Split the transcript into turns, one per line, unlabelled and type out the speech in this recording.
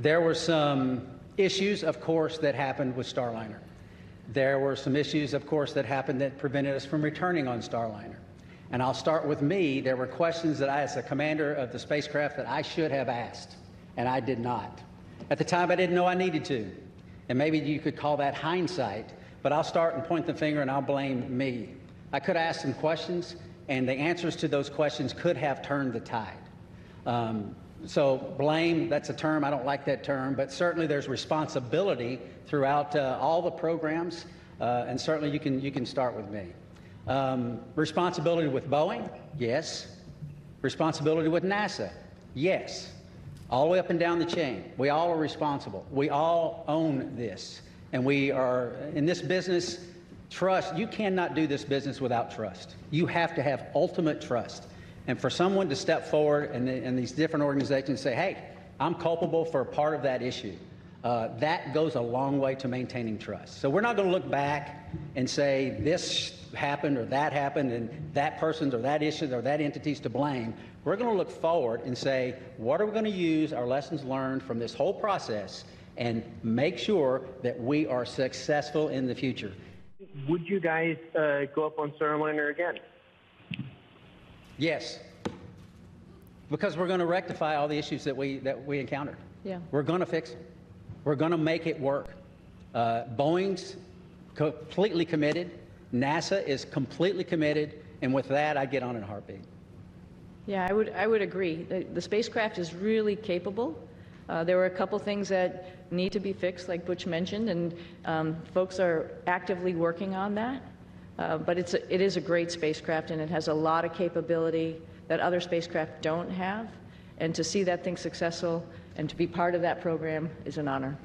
There were some issues, of course, that happened with Starliner. There were some issues, of course, that happened that prevented us from returning on Starliner. And I'll start with me. There were questions that I, as the commander of the spacecraft, that I should have asked, and I did not. At the time, I didn't know I needed to. And maybe you could call that hindsight, but I'll start and point the finger and I'll blame me. I could ask some questions, and the answers to those questions could have turned the tide. So blame, that's a term, I don't like that term, but certainly there's responsibility throughout all the programs, and certainly you can start with me. Responsibility with Boeing, yes. Responsibility with NASA, yes. All the way up and down the chain. We all are responsible. We all own this. And we are, in this business, trust, you cannot do this business without trust. You have to have ultimate trust. And for someone to step forward and these different organizations say, hey, I'm culpable for a part of that issue, that goes a long way to maintaining trust. So we're not going to look back and say this happened or that happened and that person's or that issue or that entity's to blame. We're going to look forward and say, what are we going to use our lessons learned from this whole process and make sure that we are successful in the future.
Would you guys go up on Starliner again?
Yes, because we're going to rectify all the issues that we encountered.
Yeah.
We're going to fix them. We're going to make it work. Boeing's completely committed. NASA is completely committed. And with that, I'd get on in a heartbeat.
Yeah, I would agree. The spacecraft is really capable. There were a couple things that need to be fixed, like Butch mentioned, and folks are actively working on that. But it is a great spacecraft, and it has a lot of capability that other spacecraft don't have. And to see that thing successful and to be part of that program is an honor.